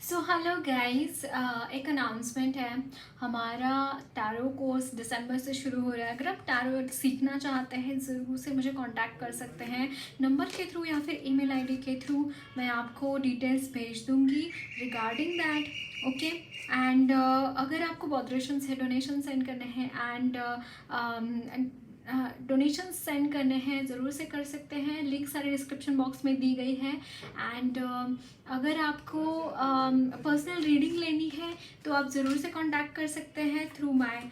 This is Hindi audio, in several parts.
सो हेलो गाइस, एक अनाउंसमेंट है। हमारा टैरो कोर्स दिसंबर से शुरू हो रहा है। अगर आप टैरो सीखना चाहते हैं ज़रूर से मुझे कांटेक्ट कर सकते हैं, नंबर के थ्रू या फिर ईमेल आईडी के थ्रू। मैं आपको डिटेल्स भेज दूंगी रिगार्डिंग दैट। ओके। एंड अगर आपको मॉडरेशन से डोनेशन सेंड करने हैं एंड डोनेशन सेंड करने हैं ज़रूर से कर सकते हैं। लिंक सारे डिस्क्रिप्शन बॉक्स में दी गई है। एंड अगर आपको पर्सनल रीडिंग लेनी है तो आप ज़रूर से कांटेक्ट कर सकते हैं थ्रू माय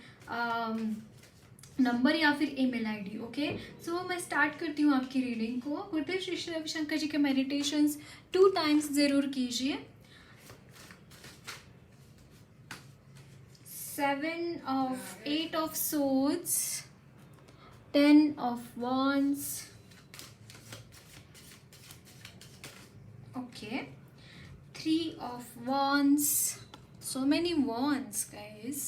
नंबर या फिर ईमेल आईडी। ओके। सो मैं स्टार्ट करती हूँ आपकी रीडिंग को। गुरुदेव श्री श्री रविशंकर जी के मेडिटेशंस 2 टाइम्स ज़रूर कीजिए। 8 of swords, 10 of wands. Okay. 3 of wands. So many wands, guys.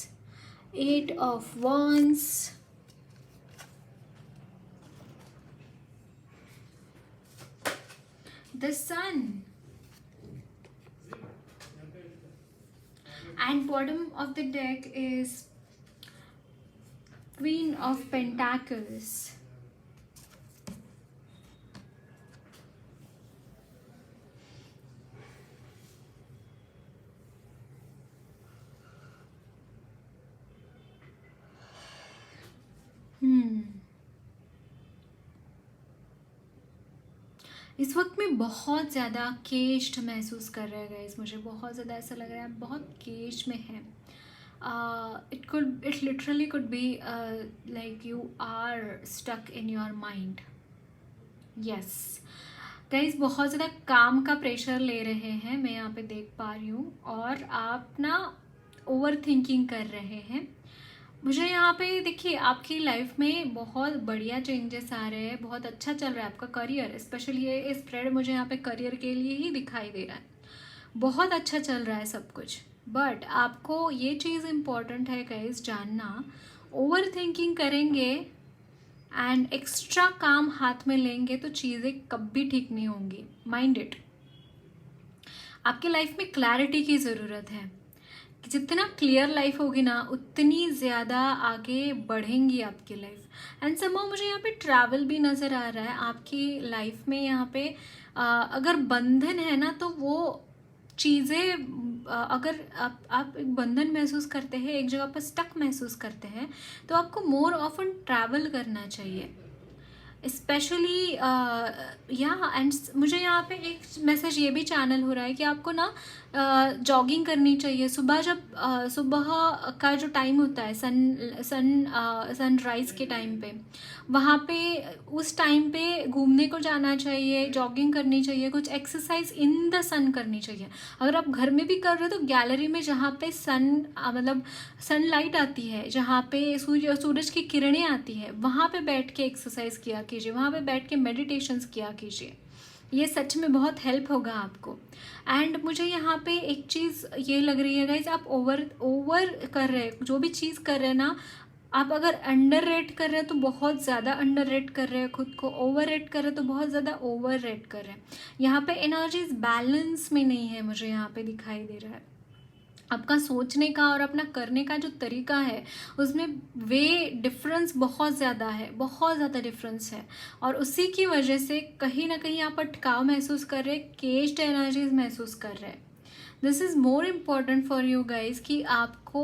8 of wands. The sun. And bottom of the deck is Queen of Pentacles. इस वक्त मैं बहुत ज़्यादा केज्ड महसूस कर रहे हैं गाइस। मुझे बहुत ज़्यादा ऐसा लग रहा है बहुत केज्ड में है। It literally could be like you are stuck in your mind. Yes guys, बहुत ज़्यादा काम का प्रेशर ले रहे हैं, मैं यहाँ पे देख पा रही हूँ। और आप ना ओवर थिंकिंग कर रहे हैं। मुझे यहाँ पे देखिए आपकी लाइफ में बहुत बढ़िया चेंजेस आ रहे हैं। बहुत अच्छा चल रहा है आपका करियर, स्पेशली ये स्प्रेड मुझे यहाँ पे करियर के लिए ही दिखाई दे रहा है। बहुत अच्छा चल रहा है सब कुछ। बट आपको ये चीज़ इम्पॉर्टेंट है गाइस जानना, ओवर थिंकिंग करेंगे एंड एक्स्ट्रा काम हाथ में लेंगे तो चीज़ें कभी ठीक नहीं होंगी। Mind it. आपकी लाइफ में क्लैरिटी की ज़रूरत है। जितना क्लियर लाइफ होगी ना उतनी ज़्यादा आगे बढ़ेंगी आपकी लाइफ। एंड समहाउ मुझे यहाँ पे ट्रैवल भी नज़र आ रहा है आपकी लाइफ में। यहाँ पे अगर बंधन है ना तो वो चीज़ें अगर आप एक बंधन महसूस करते हैं, एक जगह पर स्टक महसूस करते हैं, तो आपको मोर ऑफन ट्रैवल करना चाहिए। स्पेशली या एंड मुझे यहाँ पे एक मैसेज ये भी चैनल हो रहा है कि आपको ना जॉगिंग करनी चाहिए। सुबह जब सुबह का जो टाइम होता है सनराइज़ के टाइम पे, वहाँ पे उस टाइम पे घूमने को जाना चाहिए, जॉगिंग करनी चाहिए, कुछ एक्सरसाइज इन द सन करनी चाहिए। अगर आप घर में भी कर रहे हो तो गैलरी में जहाँ पे मतलब सनलाइट आती है, जहाँ पे सूरज की किरणें आती है, वहाँ पे बैठ के एक्सरसाइज किया कीजिए, वहाँ पे बैठ के मेडिटेशंस किया कीजिए। ये सच में बहुत हेल्प होगा आपको। एंड मुझे यहाँ पे एक चीज़ ये लग रही है गाइज, आप ओवर कर रहे हैं जो भी चीज़ कर रहे हैं ना। आप अगर अंडर रेट कर रहे हैं तो बहुत ज़्यादा अंडर रेट कर रहे हैं खुद को, ओवर रेट कर रहे हैं तो बहुत ज़्यादा ओवर रेट कर रहे हैं। यहाँ पे एनर्जीज बैलेंस में नहीं है, मुझे यहाँ पे दिखाई दे रहा है। आपका सोचने का और अपना करने का जो तरीका है उसमें वे डिफरेंस बहुत ज़्यादा है, बहुत ज़्यादा डिफरेंस है। और उसी की वजह से कहीं ना कहीं आप अटकाव महसूस कर रहे हैं, केज्ड एनर्जीज महसूस कर रहे हैं। This is more important for you guys कि आपको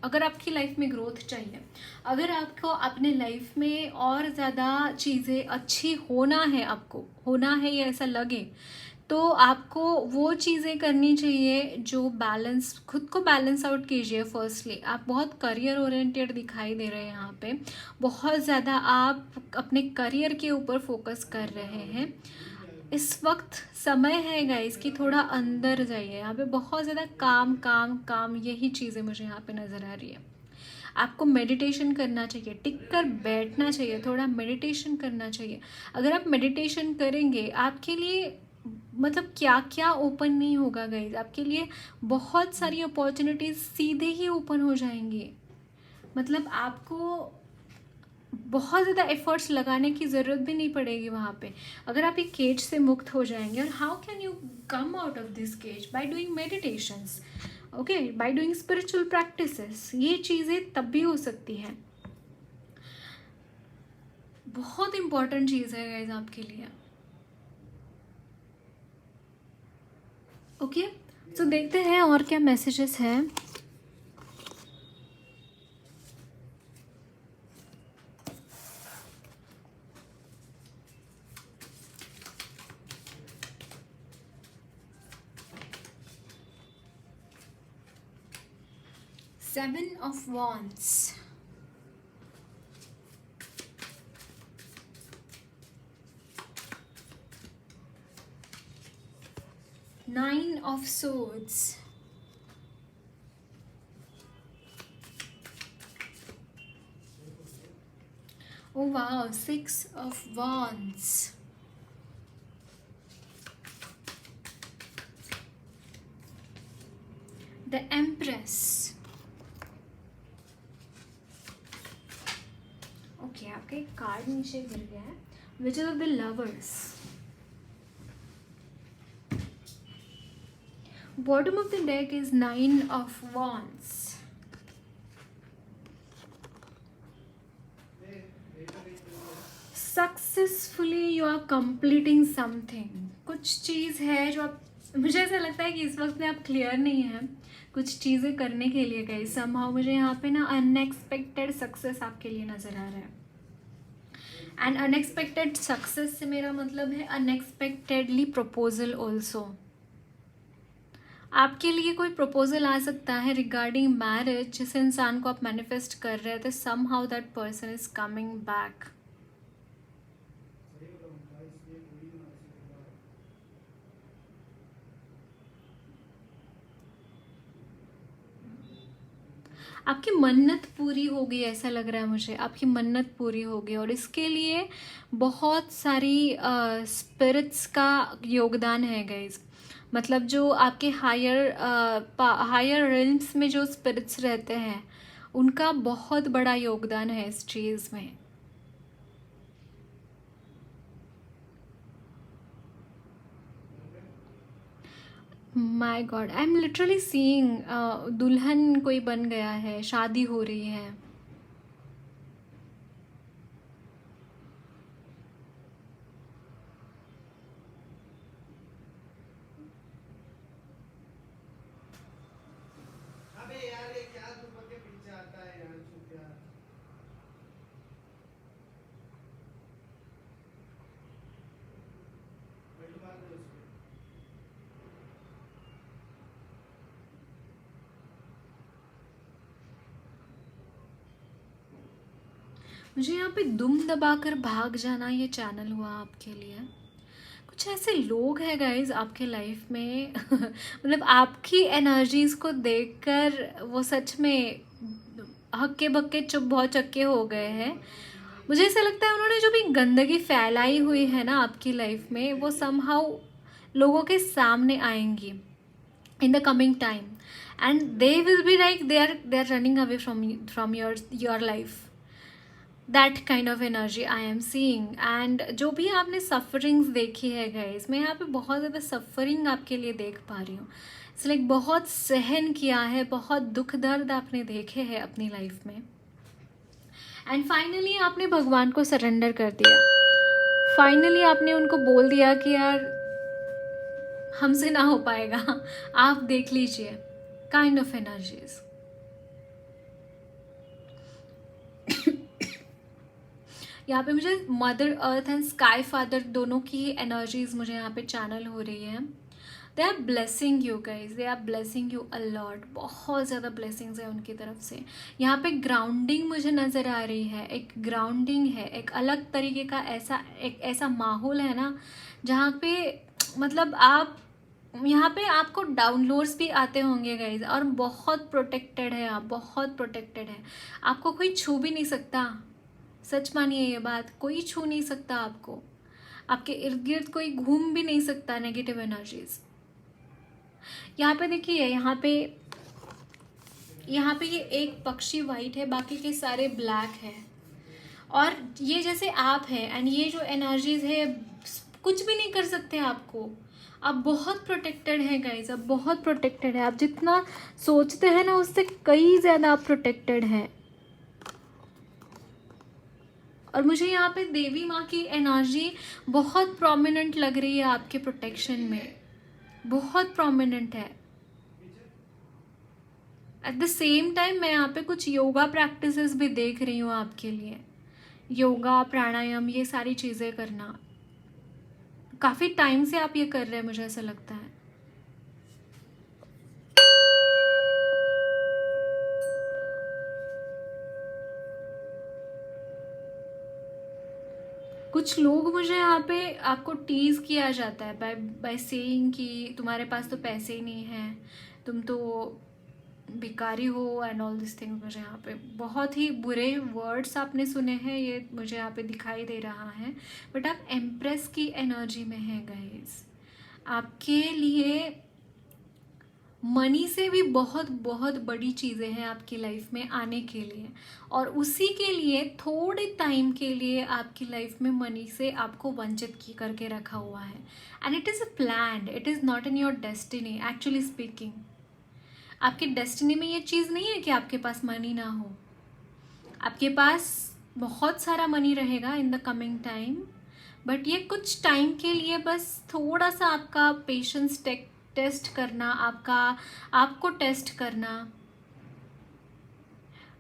अगर आपकी लाइफ में ग्रोथ चाहिए, अगर आपको अपने लाइफ में और ज़्यादा चीज़ें अच्छी होना है, आपको होना है ये ऐसा लगे, तो आपको वो चीज़ें करनी चाहिए जो बैलेंस, खुद को बैलेंस आउट कीजिए। फर्स्टली आप बहुत करियर ओरिएंटेड दिखाई दे रहे हैं यहाँ पे, बहुत ज़्यादा आप अपने करियर के ऊपर फोकस कर रहे हैं। इस वक्त समय है गाइस कि थोड़ा अंदर जाइए। यहाँ पे बहुत ज़्यादा काम काम काम यही चीज़ें मुझे यहाँ पे नज़र आ रही है। आपको मेडिटेशन करना चाहिए, टिक कर बैठना चाहिए, थोड़ा मेडिटेशन करना चाहिए। अगर आप मेडिटेशन करेंगे आपके लिए मतलब क्या क्या ओपन नहीं होगा गाइज, आपके लिए बहुत सारी अपॉर्चुनिटीज सीधे ही ओपन हो जाएंगी। मतलब आपको बहुत ज़्यादा एफर्ट्स लगाने की ज़रूरत भी नहीं पड़ेगी वहाँ पे, अगर आप एक केज से मुक्त हो जाएंगे। और how can you come out of this cage? By doing meditations, okay, by doing spiritual practices. ये चीज़ें तब भी हो सकती हैं। बहुत इंपॉर्टेंट चीज़ है गाइज आपके लिए। ओके, तो देखते हैं और क्या मैसेजेस हैं। Seven of Wands, Nine of Swords, oh wow, Six of Wands, the Empress, okay आपका एक कार्ड नीचे गिर गया है, witches of the lovers, bottom of the deck is nine of wands. Successfully you are completing something, कुछ चीज़ है जो आप, मुझे ऐसा लगता है कि इस वक्त में आप क्लियर नहीं हैं कुछ चीज़ें करने के लिए गई। समहाउ मुझे यहाँ पे ना अनएक्सपेक्टेड सक्सेस आपके लिए नज़र आ रहा है। एंड अनएक्सपेक्टेड सक्सेस से मेरा मतलब है अनएक्सपेक्टेडली प्रपोजल ऑल्सो। आपके लिए कोई प्रपोजल आ सकता है रिगार्डिंग मैरिज, जिस इंसान को आप मैनिफेस्ट कर रहे थे, somehow that person is coming back. आपकी मन्नत पूरी होगी, ऐसा लग रहा है मुझे, आपकी मन्नत पूरी होगी। और इसके लिए बहुत सारी स्पिरिट्स का योगदान है गाइज। मतलब जो आपके हायर रिल्म्स में जो स्पिरिट्स रहते हैं, उनका बहुत बड़ा योगदान है इस चीज़ में। My God, I am literally seeing दुल्हन कोई बन गया है, शादी हो रही है। मुझे यहाँ पे दुम दबाकर भाग जाना ये चैनल हुआ आपके लिए। कुछ ऐसे लोग हैं गाइज आपके लाइफ में मतलब आपकी एनर्जीज को देखकर वो सच में हक्के बक्के चुप बहुत चक्के हो गए हैं। मुझे ऐसा लगता है उन्होंने जो भी गंदगी फैलाई हुई है ना आपकी लाइफ में, वो समहाउ लोगों के सामने आएंगी in the coming time, and they will be like they are running away from your life. That kind of energy I am seeing. and जो भी आपने सफरिंग्स देखी है गाइस, मैं यहाँ पे बहुत ज़्यादा सफरिंग आपके लिए देख पा रही हूँ। इट्स लाइक बहुत सहन किया है, बहुत दुख दर्द आपने देखे हैं अपनी लाइफ में, एंड फाइनली आपने भगवान को सरेंडर कर दिया। फाइनली आपने उनको बोल दिया कि यार हमसे ना हो पाएगा, आप देख लीजिए। काइंड ऑफ एनर्जीज यहाँ पे मुझे mother earth and sky father दोनों की एनर्जीज मुझे यहाँ पे चैनल हो रही है। They are blessing you guys, they are blessing you a lot, बहुत ज़्यादा ब्लेसिंग्स है उनकी तरफ से। यहाँ पे ग्राउंडिंग मुझे नज़र आ रही है, एक ग्राउंडिंग है, एक अलग तरीके का एक ऐसा माहौल है ना जहाँ पे मतलब आप यहाँ पे आपको डाउनलोड्स भी आते होंगे गाइज, और बहुत प्रोटेक्टेड है आप, बहुत प्रोटेक्टेड है। आपको कोई छू भी नहीं सकता, सच मानिए ये बात, कोई छू नहीं सकता आपको, आपके इर्द गिर्द कोई घूम भी नहीं सकता नेगेटिव एनर्जीज। यहाँ पे देखिए, यहाँ पे ये एक पक्षी वाइट है, बाकी के सारे ब्लैक है, और ये जैसे आप है एंड ये जो एनर्जीज है कुछ भी नहीं कर सकते आपको। आप बहुत प्रोटेक्टेड हैं गाइज, आप बहुत प्रोटेक्टेड है। आप जितना सोचते हैं ना उससे कई ज़्यादा आप प्रोटेक्टेड हैं। और मुझे यहाँ पे देवी माँ की एनर्जी बहुत प्रोमिनेंट लग रही है आपके प्रोटेक्शन में, बहुत प्रोमिनेंट है। एट द सेम टाइम मैं यहाँ पे कुछ योगा प्रैक्टिसेस भी देख रही हूँ आपके लिए। योगा, प्राणायाम, ये सारी चीज़ें करना। काफ़ी टाइम से आप ये कर रहे हैं, मुझे ऐसा लगता है। कुछ लोग, मुझे यहाँ पे आपको टीज किया जाता है बाय बाय सेइंग कि तुम्हारे पास तो पैसे ही नहीं हैं, तुम तो भिखारी हो एंड ऑल दिस थिंग। मुझे यहाँ पे बहुत ही बुरे वर्ड्स आपने सुने हैं, ये मुझे यहाँ पे दिखाई दे रहा है। बट आप एम्प्रेस की एनर्जी में हैं गाइस। आपके लिए मनी से भी बहुत बहुत बड़ी चीज़ें हैं आपकी लाइफ में आने के लिए, और उसी के लिए थोड़े टाइम के लिए आपकी लाइफ में मनी से आपको वंचित की करके रखा हुआ है। And it is a plan, it is not in your destiny. Actually speaking आपकी डेस्टिनी में ये चीज़ नहीं है कि आपके पास मनी ना हो। आपके पास बहुत सारा मनी रहेगा in the coming time, but ये कुछ टाइम के लिए बस थोड़ा सा आपका पेशेंस टेस्ट करना, आपको टेस्ट करना,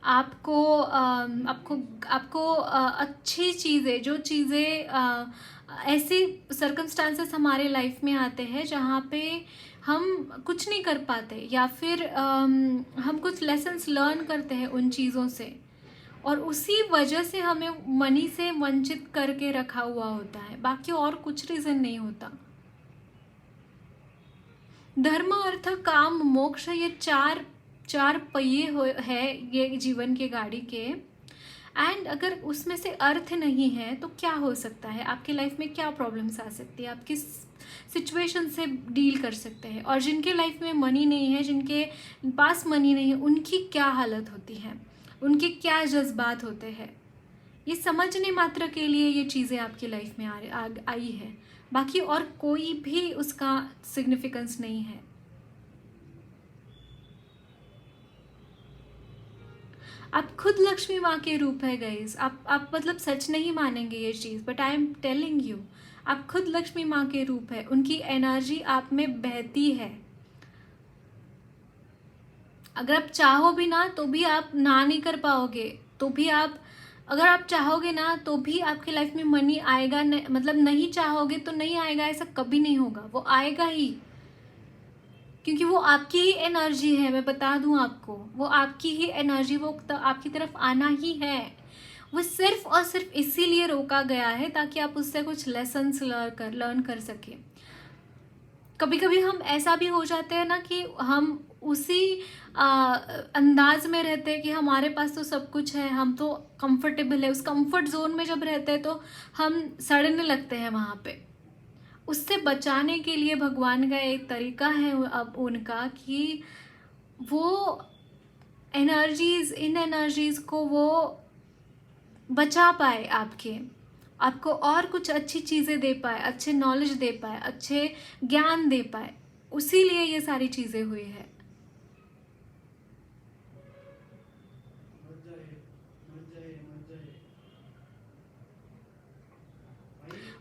आपको अच्छी चीज़ें, जो चीज़ें ऐसे सर्कमस्टांसेस हमारे लाइफ में आते हैं जहाँ पे हम कुछ नहीं कर पाते, या फिर हम कुछ लेसन्स लर्न करते हैं उन चीज़ों से, और उसी वजह से हमें मनी से वंचित करके रखा हुआ होता है। बाकी और कुछ रीज़न नहीं होता। धर्म, अर्थ, काम, मोक्ष, ये चार पहिए है ये जीवन के गाड़ी के। एंड अगर उसमें से अर्थ नहीं है तो क्या हो सकता है आपकी लाइफ में, क्या प्रॉब्लम्स आ सकती है, आप किस सिचुएशन से डील कर सकते हैं। और जिनके लाइफ में मनी नहीं है, जिनके पास मनी नहीं है, उनकी क्या हालत होती है, उनके क्या जज्बात होते हैं, ये समझने मात्र के लिए ये चीज़ें आपकी लाइफ में आई है। बाकी और कोई भी उसका सिग्निफिकेंस नहीं है। आप खुद लक्ष्मी माँ के रूप है गाइस। आप मतलब सच नहीं मानेंगे ये चीज़, but I am telling you, आप खुद लक्ष्मी माँ के रूप है। उनकी एनर्जी आप में बहती है। अगर आप चाहो भी ना तो भी आप ना नहीं कर पाओगे, तो भी आप, अगर आप चाहोगे ना तो भी आपकी लाइफ में मनी आएगा, मतलब नहीं चाहोगे तो नहीं आएगा, ऐसा कभी नहीं होगा, वो आएगा ही। क्योंकि वो आपकी ही एनर्जी है, मैं बता दूं आपको, वो आपकी ही एनर्जी, वो आपकी तरफ आना ही है। वो सिर्फ और सिर्फ इसीलिए रोका गया है ताकि आप उससे कुछ लेसन्स लर्न कर सके। कभी कभी हम ऐसा भी हो जाते हैं ना कि हम उसी अंदाज में रहते हैं कि हमारे पास तो सब कुछ है, हम तो कंफर्टेबल है, उस कंफर्ट जोन में जब रहते हैं तो हम सड़ने लगते हैं वहाँ पे। उससे बचाने के लिए भगवान का एक तरीका है अब उनका कि वो एनर्जीज, इन एनर्जीज को वो बचा पाए, आपको और कुछ अच्छी चीज़ें दे पाए, अच्छे नॉलेज दे पाए, अच्छे ज्ञान दे पाए। उसी लिए ये सारी चीज़ें हुई है।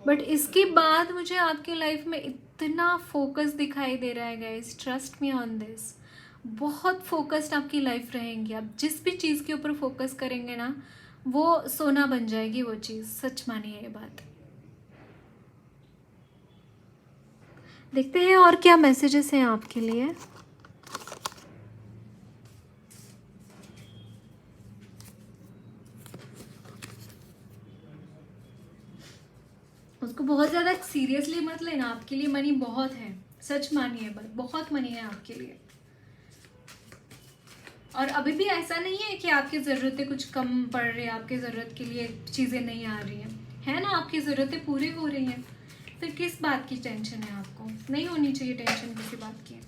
बट इसके बाद मुझे आपकी लाइफ में इतना फोकस दिखाई दे रहा है guys, trust me on this. बहुत फोकस्ड आपकी लाइफ रहेंगी। आप जिस भी चीज़ के ऊपर फोकस करेंगे ना, वो सोना बन जाएगी वो चीज़, सच मानिए ये बात। देखते हैं और क्या मैसेजेस हैं आपके लिए। उसको बहुत ज़्यादा सीरियसली मत लेना, आपके लिए मनी बहुत है, सच मानिए बात, बहुत मनी है आपके लिए। और अभी भी ऐसा नहीं है कि आपकी ज़रूरतें कुछ कम पड़ रही है, आपकी ज़रूरत के लिए चीज़ें नहीं आ रही हैं, है ना, आपकी ज़रूरतें पूरी हो रही हैं। फिर किस बात की टेंशन है आपको? नहीं होनी चाहिए टेंशन किसी बात की।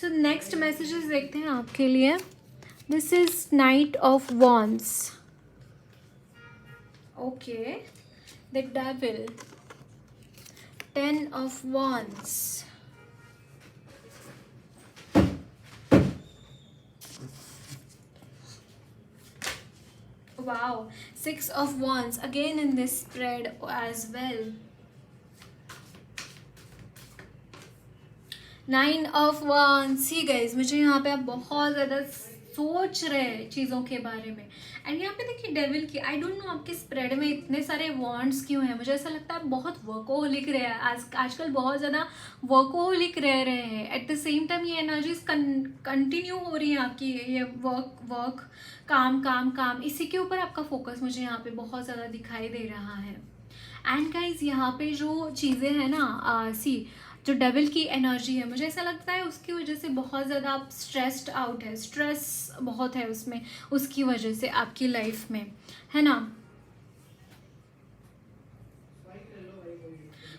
सो नेक्स्ट मैसेजेस देखते हैं आपके लिए. This is night of wands. Okay, the devil, 10 of wands, wow, 6 of wands again in this spread as well. 9 of wands. See guys, मुझे यहाँ पे आप बहुत ज़्यादा सोच रहे हैं चीज़ों के बारे में. एंड यहाँ पे देखिए डेविल की, आई डोंट नो आपके स्प्रेड में इतने सारे वॉन्ड्स क्यों हैं. मुझे ऐसा लगता है आप बहुत वर्कोहोलिक रहे हैं आजकल, बहुत ज़्यादा वर्कोहोलिक रह रहे हैं. एट द सेम टाइम ये एनर्जीज कंटिन्यू हो रही है आपकी, ये वर्क काम काम काम, इसी के ऊपर आपका फोकस मुझे यहाँ पे बहुत ज़्यादा दिखाई दे रहा है. एंड गाइज यहाँ पे जो चीज़ें हैं ना, जो डेविल की एनर्जी है, मुझे ऐसा लगता है उसकी वजह से बहुत ज़्यादा आप स्ट्रेस्ड आउट है, स्ट्रेस बहुत है उसमें, उसकी वजह से आपकी लाइफ में, है ना.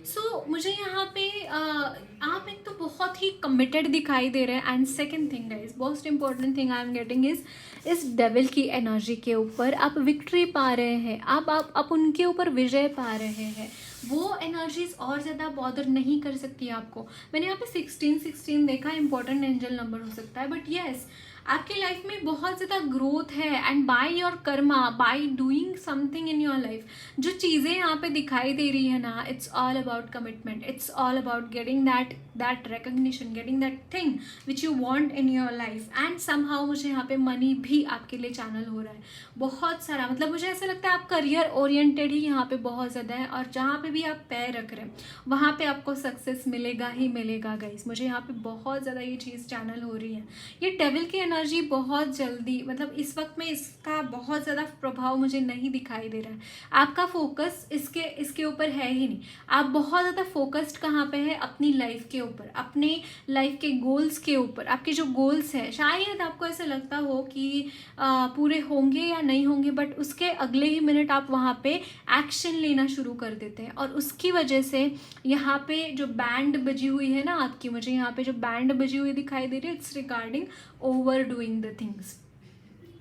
सो मुझे यहाँ पे आप एक तो बहुत ही कमिटेड दिखाई दे रहे हैं. And second thing guys, most important thing I am getting is इस डेविल की एनर्जी के ऊपर आप विक्ट्री पा रहे हैं, आप उनके ऊपर विजय पा रहे हैं. वो एनर्जीज और ज़्यादा बॉदर नहीं कर सकती आपको. मैंने यहाँ पे 16 देखा, इंपॉर्टेंट एंजल नंबर हो सकता है, बट येस आपकी लाइफ में बहुत ज़्यादा ग्रोथ है. And by your Karma, by doing something in your life, जो चीज़ें यहाँ पे दिखाई दे रही है ना, it's all about commitment, it's all about getting that recognition, getting that thing which you want in your life. And somehow मुझे यहाँ पे मनी भी आपके लिए चैनल हो रहा है बहुत सारा. मतलब मुझे ऐसा लगता है आप करियर ओरिएंटेड ही यहाँ पे बहुत ज़्यादा है, और जहाँ पे भी आप पैर रख रहे हैं वहाँ पे आपको सक्सेस मिलेगा ही मिलेगा गाइस. मुझे यहाँ पे बहुत ज़्यादा ये चीज़ चैनल हो रही है. ये डेविल की एनर्जी बहुत जल्दी, मतलब इस वक्त में इसका बहुत ज़्यादा प्रभाव मुझे नहीं दिखाई दे रहा है. आपका फोकस इसके ऊपर है ही नहीं. आप बहुत ज़्यादा फोकस्ड कहाँ पे है, अपनी लाइफ के ऊपर, अपने लाइफ के गोल्स के ऊपर. आपके जो गोल्स हैं शायद आपको ऐसा लगता हो कि पूरे होंगे या नहीं होंगे, बट उसके अगले ही मिनट आप वहाँ पे एक्शन लेना शुरू कर देते हैं. और उसकी वजह से यहाँ पे जो बैंड बजी हुई है ना आपकी, मुझे यहाँ पे जो बैंड बजी हुई दिखाई दे रही है, it's regarding over doing the things.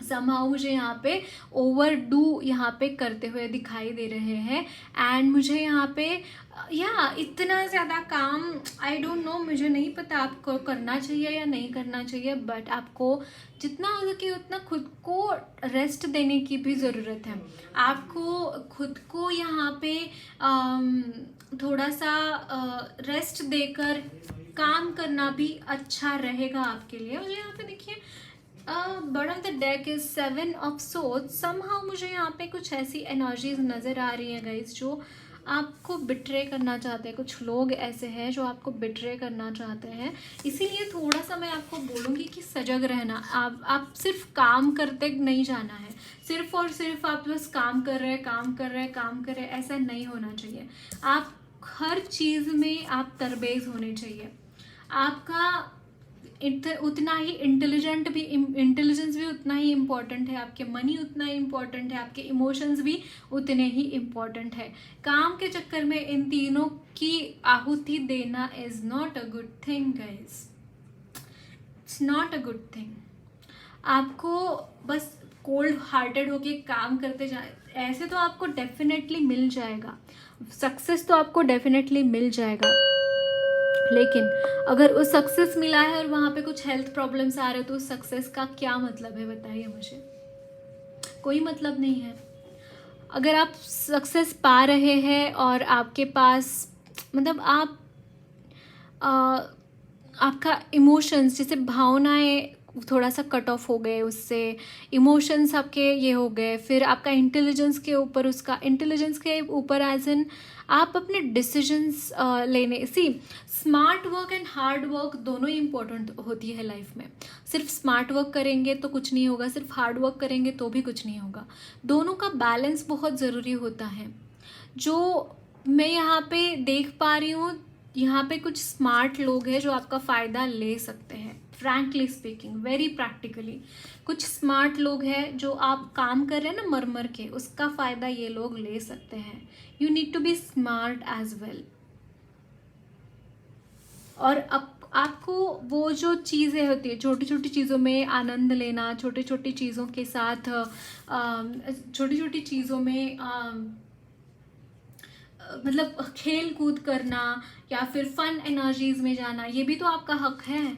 Somehow मुझे यहाँ पे ओवर डू यहाँ पे करते हुए दिखाई दे रहे हैं. एंड मुझे यहाँ पे इतना ज़्यादा काम, आई डोंट नो, मुझे नहीं पता आपको करना चाहिए या नहीं करना चाहिए, बट आपको जितना हो सके उतना खुद को रेस्ट देने की भी ज़रूरत है. आपको खुद को यहाँ पे थोड़ा सा रेस्ट देकर काम करना भी अच्छा रहेगा आपके लिए. मुझे यहाँ पे देखिए bottom of the deck is 7 of swords. Somehow मुझे यहाँ पे कुछ ऐसी एनर्जीज नज़र आ रही हैं गाइज जो आपको बिट्रे करना चाहते हैं. कुछ लोग ऐसे हैं जो आपको बिट्रे करना चाहते हैं. इसीलिए थोड़ा सा मैं आपको बोलूँगी कि सजग रहना. आप सिर्फ काम करते नहीं जाना है, सिर्फ और सिर्फ आप बस काम कर रहे, ऐसा नहीं होना चाहिए. आप हर चीज़ में आप तरबेज होने चाहिए. आपका उतना ही इंटेलिजेंस भी उतना ही इम्पॉर्टेंट है, आपके मनी उतना ही इम्पॉर्टेंट है, आपके इमोशंस भी उतने ही इम्पॉर्टेंट है. काम के चक्कर में इन तीनों की आहुति देना is not a good thing guys, it's not a good thing. आपको बस कोल्ड हार्टेड होके काम करते जाए, ऐसे तो आपको डेफिनेटली मिल जाएगा सक्सेस, तो आपको डेफिनेटली मिल जाएगा. लेकिन अगर उस सक्सेस मिला है और वहाँ पे कुछ हेल्थ प्रॉब्लम्स आ रहे हो, तो उस सक्सेस का क्या मतलब है बताइए मुझे. कोई मतलब नहीं है. अगर आप सक्सेस पा रहे हैं और आपके पास मतलब आपका इमोशंस, जैसे भावनाएं थोड़ा सा कट ऑफ हो गए, उससे इमोशंस आपके ये हो गए, फिर आपका इंटेलिजेंस के ऊपर एज इन आप अपने डिसीजंस लेने, smart work and hard work दोनों ही इम्पोर्टेंट होती है लाइफ में. सिर्फ स्मार्ट वर्क करेंगे तो कुछ नहीं होगा, सिर्फ हार्ड वर्क करेंगे तो भी कुछ नहीं होगा. दोनों का बैलेंस बहुत ज़रूरी होता है. जो मैं यहाँ पे देख पा रही हूँ, यहाँ पे कुछ स्मार्ट लोग हैं जो आपका फ़ायदा ले सकते हैं. फ्रैंकली स्पीकिंग, वेरी प्रैक्टिकली कुछ स्मार्ट लोग हैं जो आप काम कर रहे हैं ना मर के, उसका फ़ायदा ये लोग ले सकते हैं. You need to be smart as well. और आपको वो जो चीज़ें होती है, छोटी छोटी चीज़ों में आनंद लेना, छोटी छोटी चीज़ों के साथ छोटी छोटी चीज़ों में मतलब खेल कूद करना या फिर फन एनर्जीज में जाना, ये भी तो आपका हक है।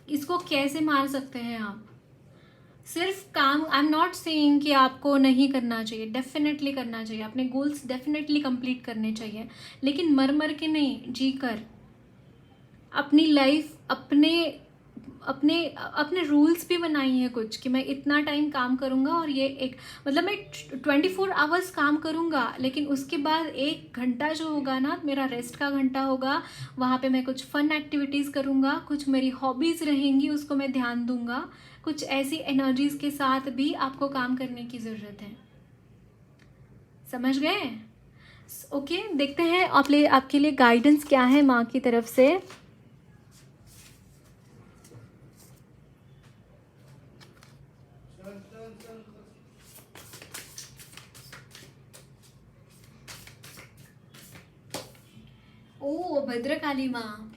इसको कैसे मार सकते हैं आप? सिर्फ काम, आई एम नॉट सेइंग कि आपको नहीं करना चाहिए, डेफिनेटली करना चाहिए, अपने गोल्स डेफिनेटली कंप्लीट करने चाहिए, लेकिन मर मर के नहीं, जी कर। अपनी लाइफ अपने अपने अपने रूल्स भी बनाई हैं कुछ, कि मैं इतना टाइम काम करूँगा और ये एक मतलब मैं 24 आवर्स काम करूँगा, लेकिन उसके बाद 1 घंटा जो होगा ना मेरा रेस्ट का घंटा होगा, वहाँ पे मैं कुछ फन एक्टिविटीज़ करूँगा, कुछ मेरी हॉबीज़ रहेंगी उसको मैं ध्यान दूँगा। कुछ ऐसी एनर्जीज़ के साथ भी आपको काम करने की ज़रूरत है। समझ गए? ओके, देखते हैं आपके लिए गाइडेंस क्या है माँ की तरफ से। ओ भद्रकाली माँ,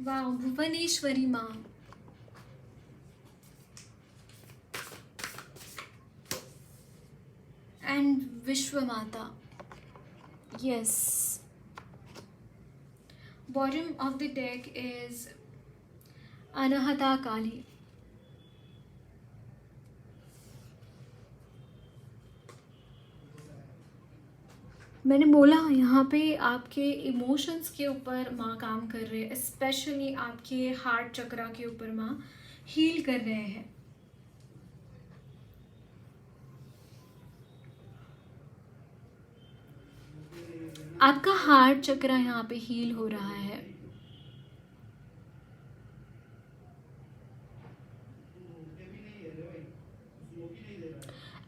वाह, भुवनेश्वरी माँ, एंड विश्व माता। Yes, bottom of the deck is Anahata Kali. मैंने बोला यहाँ पे आपके इमोशंस के ऊपर माँ काम कर रहे हैं, स्पेशली आपके हार्ट चक्रा के ऊपर माँ हील कर रहे हैं। आपका हार्ट चक्रा यहाँ पे हील हो रहा है।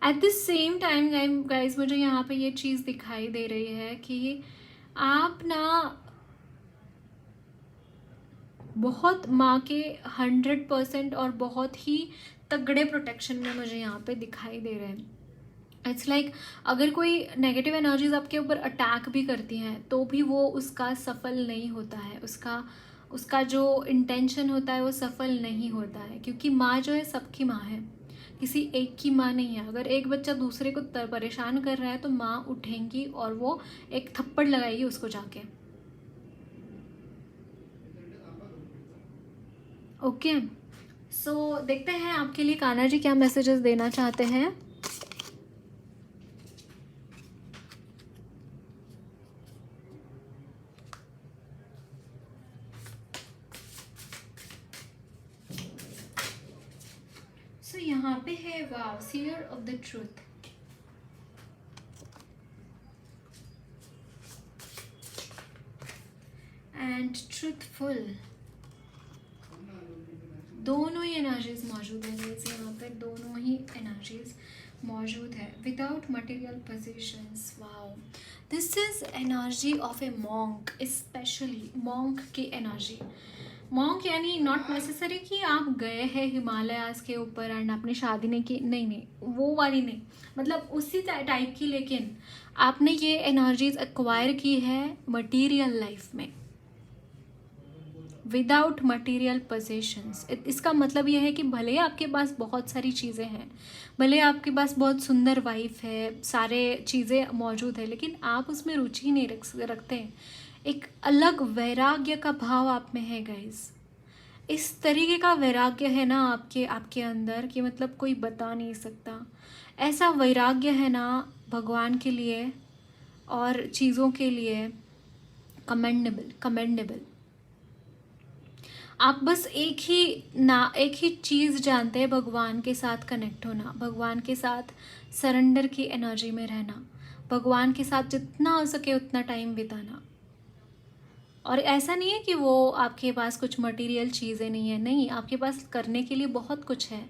At the same time guys मुझे यहाँ पे ये चीज़ दिखाई दे रही है कि आप ना बहुत माँ के 100% और बहुत ही तगड़े प्रोटेक्शन में मुझे यहाँ पे दिखाई दे रहे हैं। इट्स लाइक अगर कोई नेगेटिव एनर्जीज आपके ऊपर अटैक भी करती हैं तो भी वो उसका सफल नहीं होता है, उसका जो इंटेंशन होता है वो सफल नहीं होता है, क्योंकि माँ जो है सबकी माँ है, किसी एक की माँ नहीं है। अगर एक बच्चा दूसरे को परेशान कर रहा है तो माँ उठेंगी और वो एक थप्पड़ लगाएगी उसको जाके। ओके, सो देखते हैं आपके लिए कान्हा जी क्या मैसेजेस देना चाहते हैं। सो यहाँ पे है wow, seer of the truth. And truthful, दोनों ही एनर्जीज मौजूद है गाइस, यहाँ पे दोनों ही एनर्जीज मौजूद है। Without material positions, wow, this is energy of A monk, specially monk की एनर्जी। मॉन्क यानी नॉट नेसेसरी कि आप गए हैं हिमालयाज के ऊपर एंड आपने शादी नहीं की, नहीं नहीं वो वाली नहीं, मतलब उसी टाइप की, लेकिन आपने ये एनर्जीज एक्वायर की है मटीरियल लाइफ में विदाउट मटेरियल पोजेशंस। इसका मतलब यह है कि भले ही आपके पास बहुत सारी चीज़ें हैं, भले आपके पास बहुत सुंदर वाइफ है, सारे चीज़ें मौजूद है, लेकिन आप उसमें रुचि नहीं रखते हैं। एक अलग वैराग्य का भाव आप में है गाइस, इस तरीके का वैराग्य है ना आपके अंदर कि मतलब कोई बता नहीं सकता। ऐसा वैराग्य है ना भगवान के लिए और चीज़ों के लिए, कमेंडेबल। आप बस एक ही चीज़ जानते हैं, भगवान के साथ कनेक्ट होना, भगवान के साथ सरेंडर की एनर्जी में रहना, भगवान के साथ जितना हो सके उतना टाइम बिताना। और ऐसा नहीं है कि वो आपके पास कुछ मटेरियल चीज़ें नहीं है, नहीं, आपके पास करने के लिए बहुत कुछ है।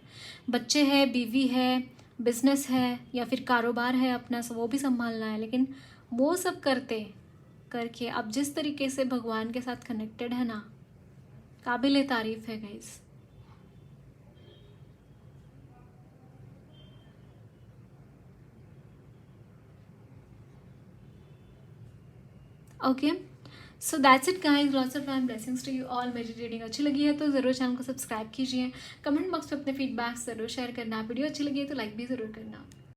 बच्चे हैं, बीवी है, बिजनेस है या फिर कारोबार है अपना, वो भी संभालना है, लेकिन वो सब करके आप जिस तरीके से भगवान के साथ कनेक्टेड है ना, काबिल तारीफ है guys. Okay, so that's it guys, lots of and blessings to you all. मेरी रीडिंग अच्छी लगी है तो ज़रूर चैनल को सब्सक्राइब कीजिए, कमेंट बॉक्स में अपने फीडबैक ज़रूर शेयर करना, वीडियो अच्छी लगी है तो लाइक भी ज़रूर करना।